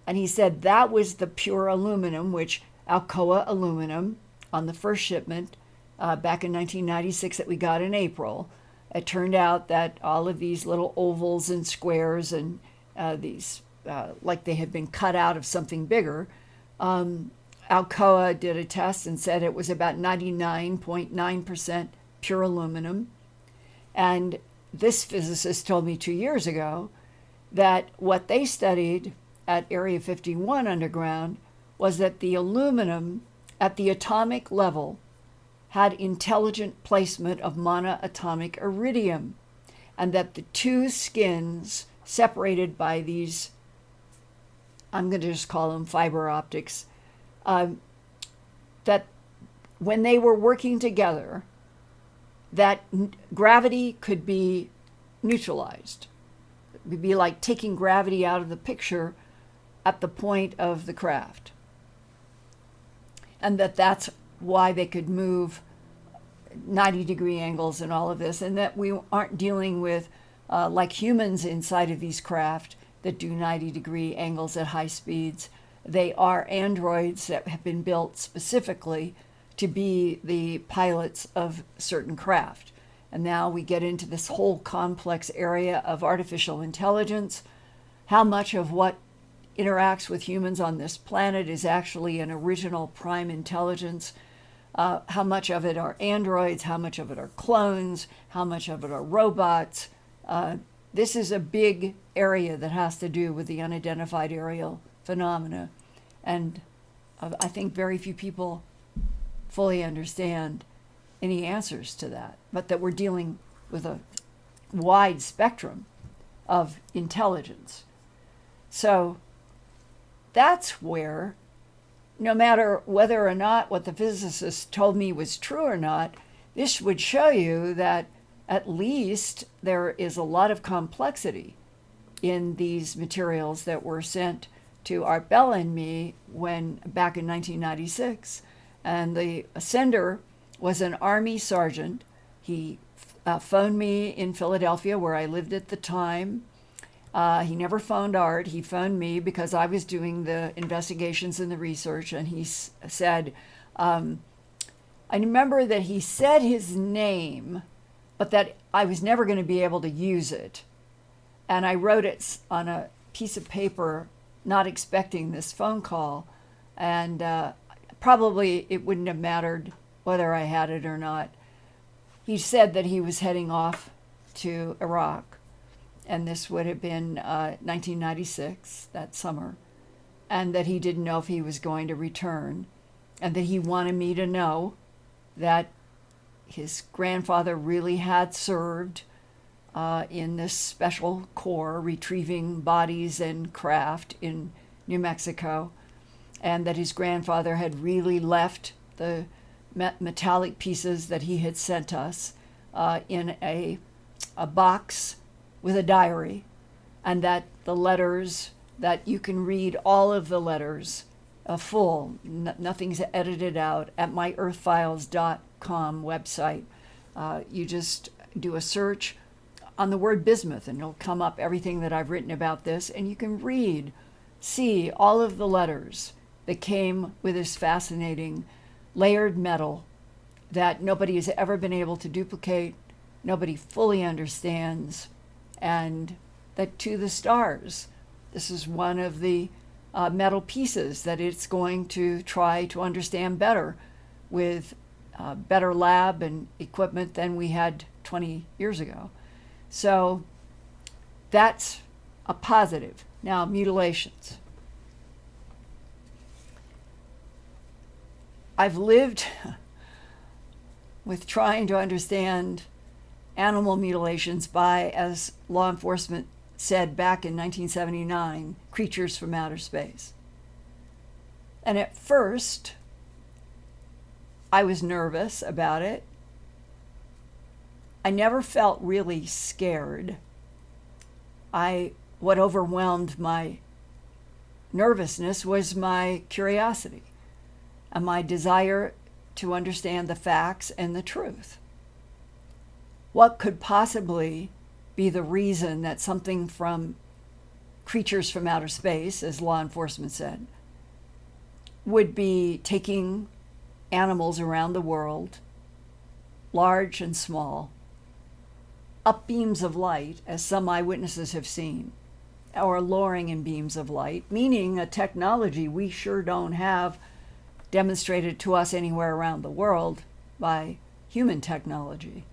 And he said that was the pure aluminum, which Alcoa aluminum on the first shipment back in 1996 that we got in April. It turned out that all of these little ovals and squares and these, like they had been cut out of something bigger, Alcoa did a test and said it was about 99.9% pure aluminum. And this physicist told me 2 years ago that what they studied at Area 51 underground was that the aluminum at the atomic level had intelligent placement of monoatomic iridium, and that the two skins separated by these, I'm going to just call them fiber optics, that when they were working together, that gravity could be neutralized. It would be like taking gravity out of the picture at the point of the craft. And that's why they could move 90-degree angles and all of this, and that we aren't dealing with, like humans inside of these craft that do 90-degree angles at high speeds. They are androids that have been built specifically to be the pilots of certain craft. And now we get into this whole complex area of artificial intelligence. How much of what interacts with humans on this planet is actually an original prime intelligence? How much of it are androids? How much of it are clones? How much of it are robots? this is a big area that has to do with the unidentified aerial phenomena. And I think very few people fully understand any answers to that, but that we're dealing with a wide spectrum of intelligence. So that's where, no matter whether or not what the physicists told me was true or not, this would show you that at least there is a lot of complexity in these materials that were sent to Art Bell and me back in 1996. And the sender was an Army sergeant. He phoned me in Philadelphia, where I lived at the time. He never phoned Art. He phoned me because I was doing the investigations and the research. And he said, I remember that he said his name, but that I was never going to be able to use it. And I wrote it on a piece of paper, not expecting this phone call. And probably it wouldn't have mattered whether I had it or not. He said that he was heading off to Iraq. And this would have been 1996, that summer. And that he didn't know if he was going to return. And that he wanted me to know that his grandfather really had served in this special corps, retrieving bodies and craft in New Mexico, and that his grandfather had really left the metallic pieces that he had sent us in a box with a diary, and that the letters, that you can read all of the letters full, nothing's edited out, at my Earthfiles.com website. You just do a search on the word bismuth and it'll come up everything that I've written about this, and you can see all of the letters that came with this fascinating layered metal that nobody has ever been able to duplicate, nobody fully understands, and that to the stars, this is one of the metal pieces that it's going to try to understand better with better lab and equipment than we had 20 years ago. So that's a positive. Now, mutilations. I've lived with trying to understand animal mutilations by, as law enforcement said back in 1979, creatures from outer space. And at first, I was nervous about it. I never felt really scared. What overwhelmed my nervousness was my curiosity and my desire to understand the facts and the truth. What could possibly be the reason that something from creatures from outer space, as law enforcement said, would be taking animals around the world, large and small, up beams of light, as some eyewitnesses have seen, or lowering in beams of light, meaning a technology we sure don't have demonstrated to us anywhere around the world by human technology.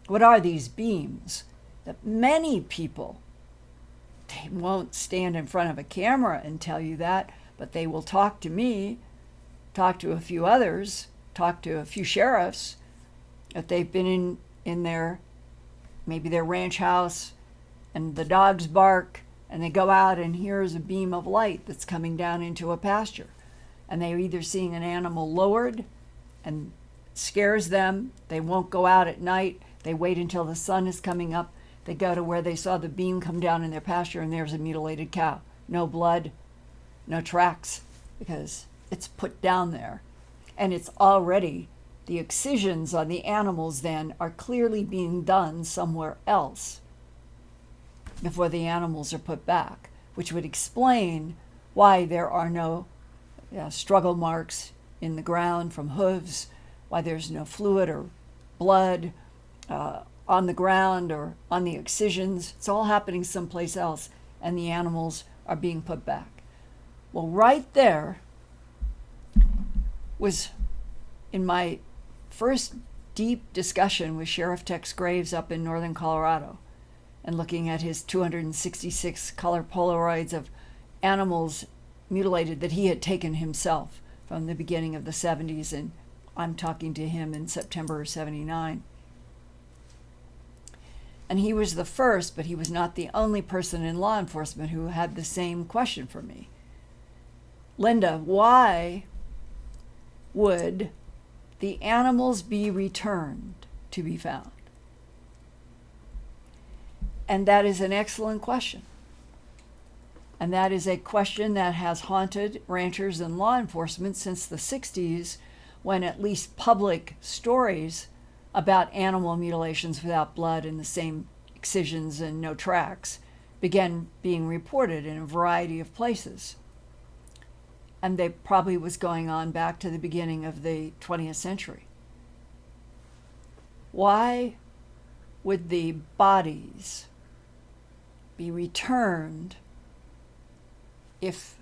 What are these beams? That many people, they won't stand in front of a camera and tell you that, but they will talk to me, talk to a few others, talk to a few sheriffs, if they've been in their, maybe their ranch house, and the dogs bark, and they go out and here's a beam of light that's coming down into a pasture. And they're either seeing an animal lowered and scares them, they won't go out at night, they wait until the sun is coming up, they go to where they saw the beam come down in their pasture and there's a mutilated cow. No blood, no tracks, because it's put down there. And it's already, the excisions on the animals then are clearly being done somewhere else before the animals are put back, which would explain why there are no struggle marks in the ground from hooves, why there's no fluid or blood on the ground or on the excisions. It's all happening someplace else, and the animals are being put back. Well, right there was, in my first deep discussion with Sheriff Tex Graves up in northern Colorado, and looking at his 266 color Polaroids of animals mutilated that he had taken himself from the beginning of the 70s, and I'm talking to him in September of 79. And he was the first, but he was not the only person in law enforcement who had the same question for me. Linda, why would the animals be returned to be found? And that is an excellent question. And that is a question that has haunted ranchers and law enforcement since the 60s, when at least public stories about animal mutilations without blood and the same excisions and no tracks began being reported in a variety of places. And they probably was going on back to the beginning of the 20th century. Why would the bodies be returned if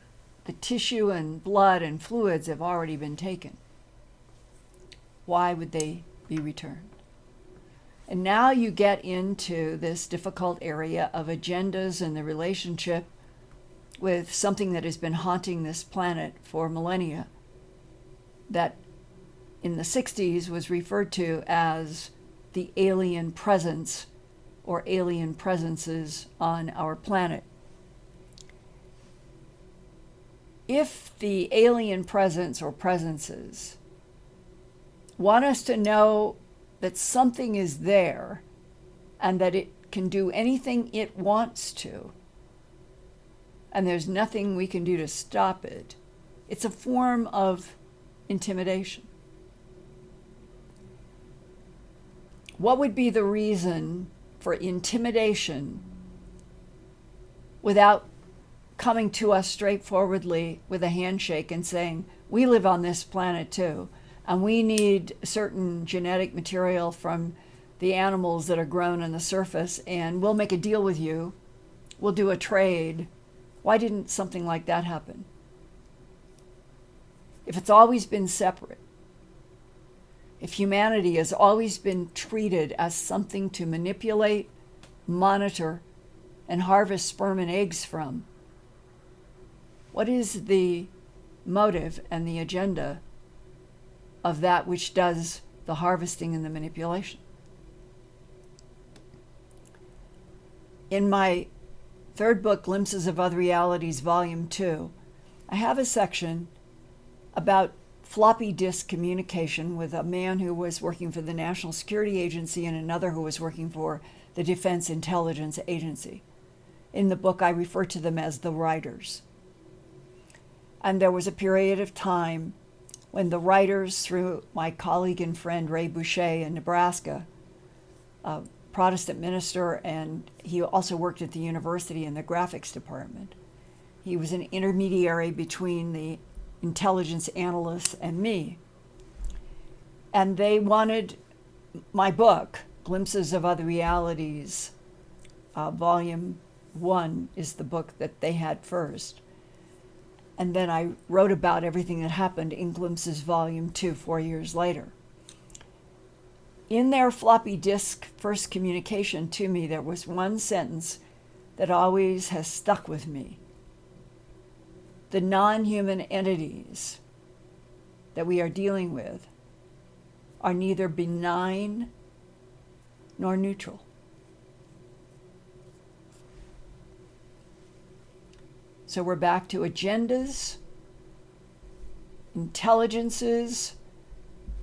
the tissue and blood and fluids have already been taken? Why would they be returned? And now you get into this difficult area of agendas and the relationship with something that has been haunting this planet for millennia, that in the 60s was referred to as the alien presence or alien presences on our planet. If the alien presence or presences want us to know that something is there and that it can do anything it wants to, and there's nothing we can do to stop it, it's a form of intimidation. What would be the reason for intimidation without coming to us straightforwardly with a handshake and saying, we live on this planet too, and we need certain genetic material from the animals that are grown on the surface, and we'll make a deal with you, we'll do a trade? Why didn't something like that happen? If it's always been separate, if humanity has always been treated as something to manipulate, monitor, and harvest sperm and eggs from, what is the motive and the agenda of that which does the harvesting and the manipulation? In my third book, Glimpses of Other Realities, Volume 2, I have a section about floppy disk communication with a man who was working for the National Security Agency and another who was working for the Defense Intelligence Agency. In the book, I refer to them as the writers. And there was a period of time when the writers, through my colleague and friend Ray Boucher in Nebraska, a Protestant minister, and he also worked at the university in the graphics department. He was an intermediary between the intelligence analysts and me. And they wanted my book, Glimpses of Other Realities, Volume 1 is the book that they had first. And then I wrote about everything that happened in Glimpses Volume 2 4 years later. In their floppy disk first communication to me, there was one sentence that always has stuck with me. The non-human entities that we are dealing with are neither benign nor neutral. So we're back to agendas, intelligences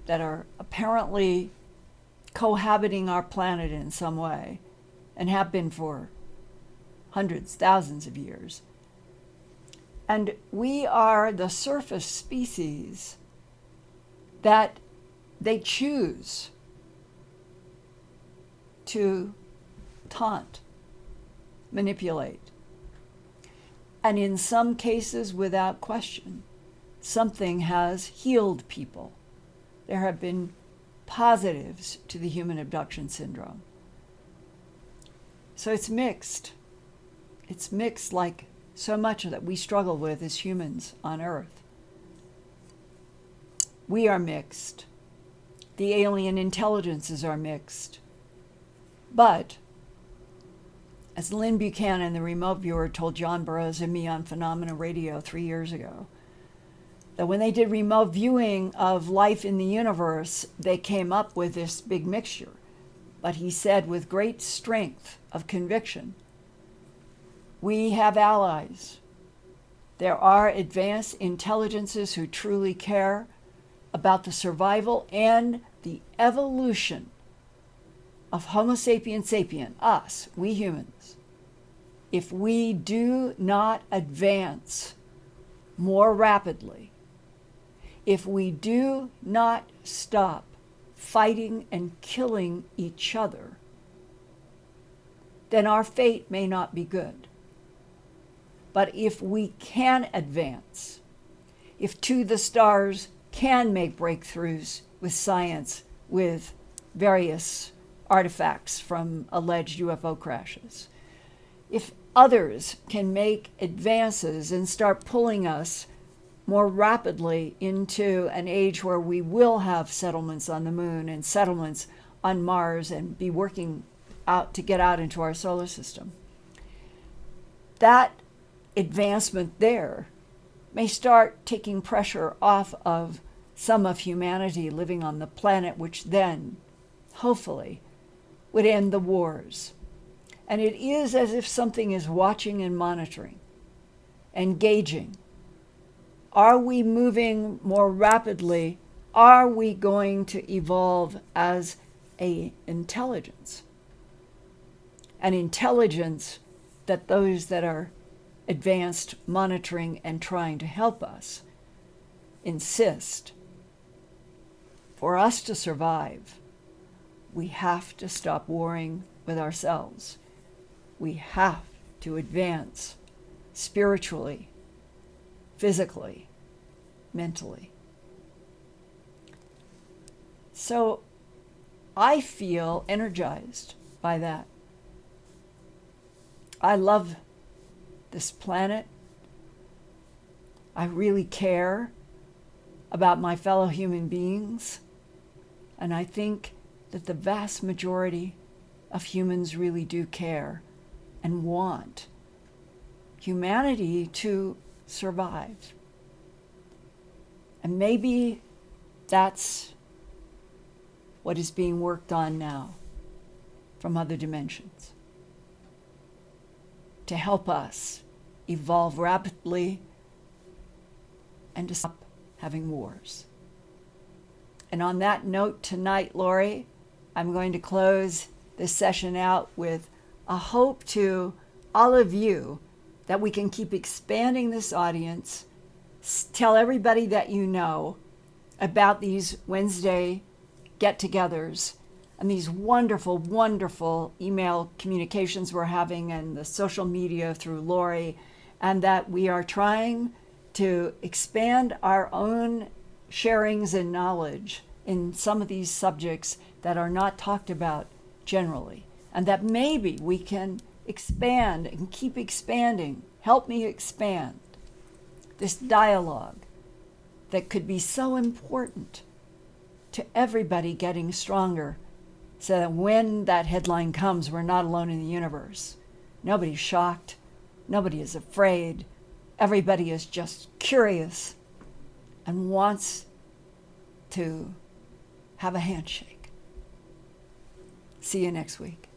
that are apparently cohabiting our planet in some way and have been for hundreds, thousands of years. And we are the surface species that they choose to taunt, manipulate. And in some cases, without question, something has healed people. There have been positives to the human abduction syndrome. So it's mixed. It's mixed like so much that we struggle with as humans on Earth. We are mixed. The alien intelligences are mixed. But as Lynn Buchanan, the remote viewer, told John Burroughs and me on Phenomena Radio 3 years ago, that when they did remote viewing of life in the universe, they came up with this big mixture. But he said with great strength of conviction, we have allies. There are advanced intelligences who truly care about the survival and the evolution of Homo sapiens sapien, us, we humans. If we do not advance more rapidly, if we do not stop fighting and killing each other, then our fate may not be good. But if we can advance, if To the Stars can make breakthroughs with science, with various artifacts from alleged UFO crashes, if others can make advances and start pulling us more rapidly into an age where we will have settlements on the moon and settlements on Mars and be working out to get out into our solar system, that advancement there may start taking pressure off of some of humanity living on the planet, which then, hopefully, would end the wars. And it is as if something is watching and monitoring, engaging. Are we moving more rapidly? Are we going to evolve as an intelligence? An intelligence that those that are advanced, monitoring, and trying to help us insist for us to survive, we have to stop warring with ourselves. We have to advance spiritually, physically, mentally. So I feel energized by that. I love this planet. I really care about my fellow human beings. And I think that the vast majority of humans really do care and want humanity to survive. And maybe that's what is being worked on now from other dimensions to help us evolve rapidly and to stop having wars. And on that note tonight, Lori, I'm going to close this session out with a hope to all of you that we can keep expanding this audience. Tell everybody that you know about these Wednesday get-togethers and these wonderful, wonderful email communications we're having and the social media through Lori, and that we are trying to expand our own sharings and knowledge in some of these subjects that are not talked about generally, and that maybe we can expand and keep expanding. Help me expand this dialogue that could be so important to everybody getting stronger, so that when that headline comes, we're not alone in the universe. Nobody's shocked. Nobody is afraid. Everybody is just curious and wants to have a handshake. See you next week.